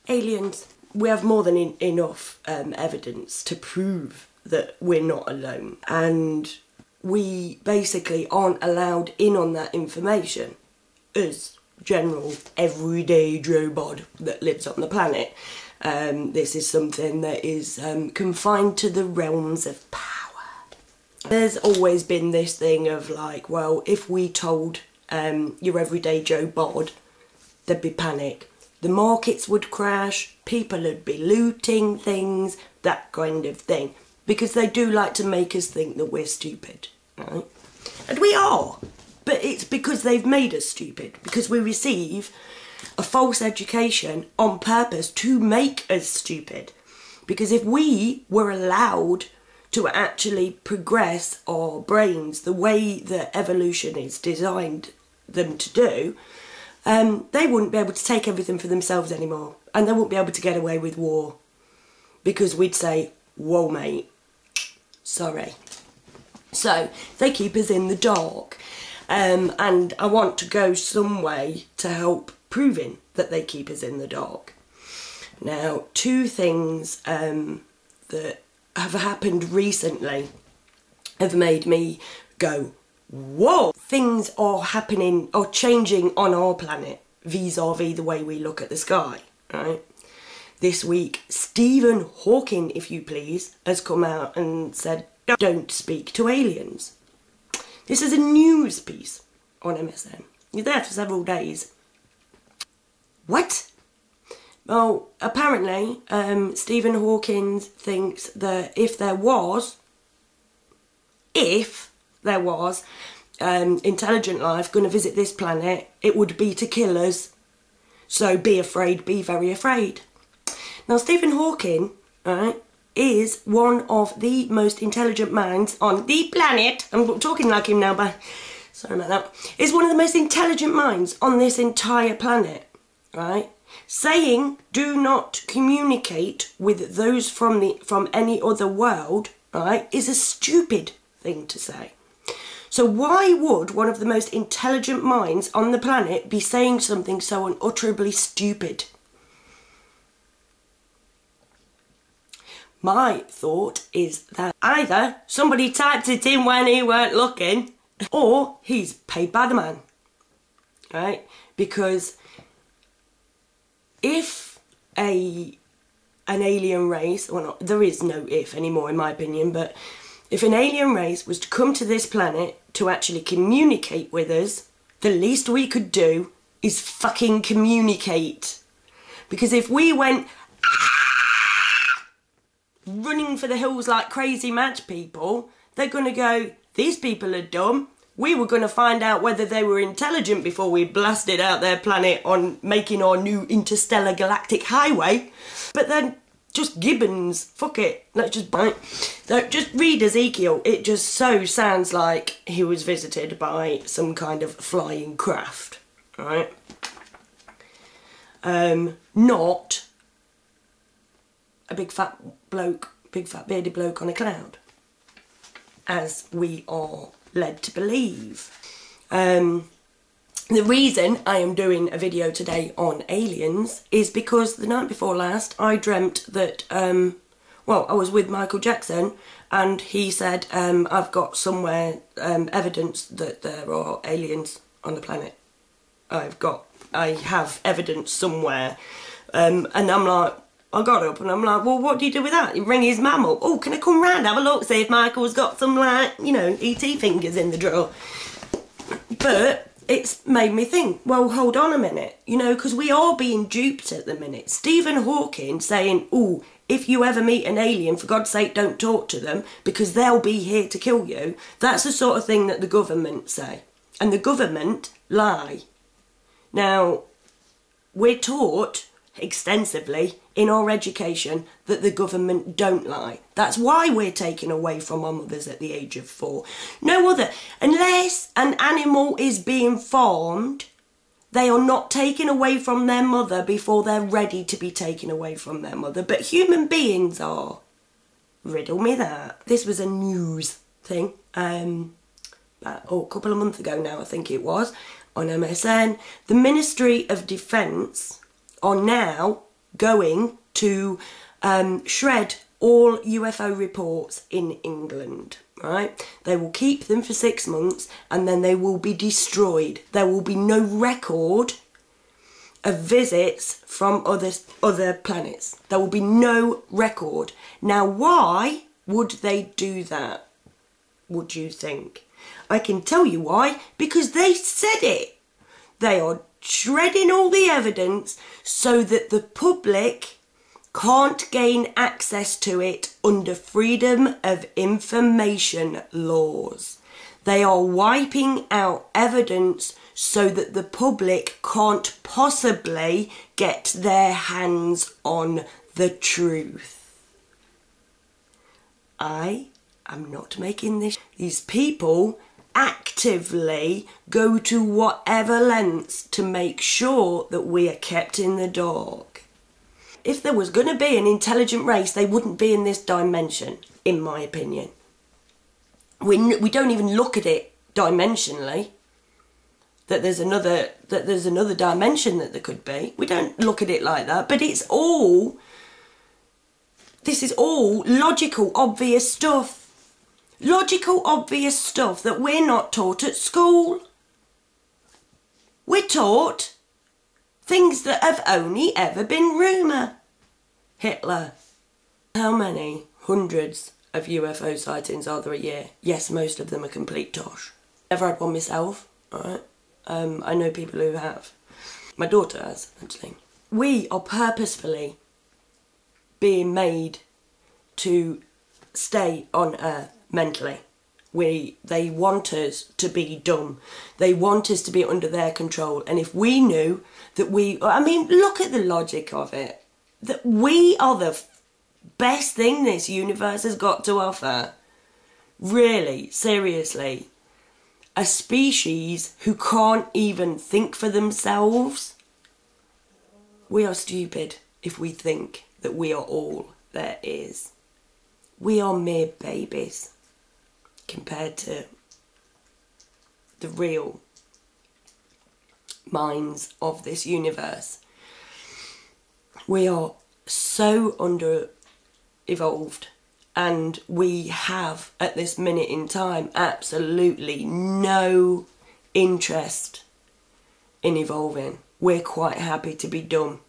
aliens, we have more than enough evidence to prove that we're not alone, and we basically aren't allowed in on that information as general everyday Joe Bod that lives on the planet. This is something that is confined to the realms of power. There's always been this thing of like, well, if we told your everyday Joe Bod, there'd be panic. The markets would crash, people would be looting things, that kind of thing. Because they do like to make us think that we're stupid, right? And we are, but it's because they've made us stupid, because we receive a false education on purpose to make us stupid. Because if we were allowed to actually progress our brains the way that evolution is designed them to do, they wouldn't be able to take everything for themselves anymore, and they wouldn't be able to get away with war, because we'd say, whoa mate, sorry. So they keep us in the dark, and I want to go some way to help proving that they keep us in the dark. Now, two things that have happened recently have made me go, whoa! Things are happening or changing on our planet vis-a-vis the way we look at the sky, right? This week, Stephen Hawking, if you please, has come out and said, don't speak to aliens. This is a news piece on MSN. You're there for several days. What? Well, apparently, Stephen Hawking thinks that if there was intelligent life going to visit this planet, it would be to kill us. So be afraid, be very afraid. Now, Stephen Hawking, right, is one of the most intelligent minds on the planet. I'm talking like him now, but sorry about that. Is one of the most intelligent minds on this entire planet, right? Saying do not communicate with those from any other world, right, is a stupid thing to say. So why would one of the most intelligent minds on the planet be saying something so unutterably stupid? My thought is that either somebody typed it in when he weren't looking, or he's paid by the man, right? Because if an alien race, well, not, there is no if anymore in my opinion, but if an alien race was to come to this planet to actually communicate with us, the least we could do is fucking communicate. Because if we went running for the hills like crazy mad people, they're going to go, these people are dumb. We were going to find out whether they were intelligent before we blasted out their planet on making our new interstellar galactic highway. But then, just gibbons, fuck it, let's just bite. So just read Ezekiel, it just so sounds like he was visited by some kind of flying craft, right? Not a big fat bloke, big fat bearded bloke on a cloud, as we are led to believe. The reason I am doing a video today on aliens is because the night before last I dreamt that, well, I was with Michael Jackson and he said, I've got somewhere evidence that there are aliens on the planet. I have evidence somewhere. And I'm like, I got up and I'm like, well, what do you do with that? You ring his mum up. Oh, can I come round, have a look, see if Michael's got some, like, you know, E.T. fingers in the drawer. But it's made me think, well, hold on a minute, you know, because we are being duped at the minute. Stephen Hawking saying, oh, if you ever meet an alien, for God's sake, don't talk to them because they'll be here to kill you. That's the sort of thing that the government say. And the government lie. Now, we're taught extensively in our education that the government don't lie. That's why we're taken away from our mothers at the age of 4. No other. Unless an animal is being farmed, they are not taken away from their mother before they're ready to be taken away from their mother. But human beings are. Riddle me that. This was a news thing. A couple of months ago now, I think it was, on MSN. The Ministry of Defence are now going to shred all UFO reports in England, right? They will keep them for 6 months and then they will be destroyed. There will be no record of visits from other planets. There will be no record. Now, why would they do that, would you think? I can tell you why. Because they said it. They are shredding all the evidence so that the public can't gain access to it under Freedom of Information laws. They are wiping out evidence so that the public can't possibly get their hands on the truth. I am not making this. These people actively go to whatever lengths to make sure that we are kept in the dark. If there was going to be an intelligent race, they wouldn't be in this dimension, in my opinion. We don't even look at it dimensionally. That there's another dimension that there could be. We don't look at it like that. But this is all logical, obvious stuff. Logical, obvious stuff that we're not taught at school. We're taught things that have only ever been rumour. Hitler. How many hundreds of UFO sightings are there a year? Yes, most of them are complete tosh. Never had one myself, alright? I know people who have. My daughter has, actually. We are purposefully being made to stay on Earth mentally. They want us to be dumb. They want us to be under their control. And if we knew that look at the logic of it. That we are the best thing this universe has got to offer. Really, seriously. A species who can't even think for themselves. We are stupid if we think that we are all there is. We are mere babies compared to the real minds of this universe. We are so under-evolved, and we have, at this minute in time, absolutely no interest in evolving. We're quite happy to be dumb.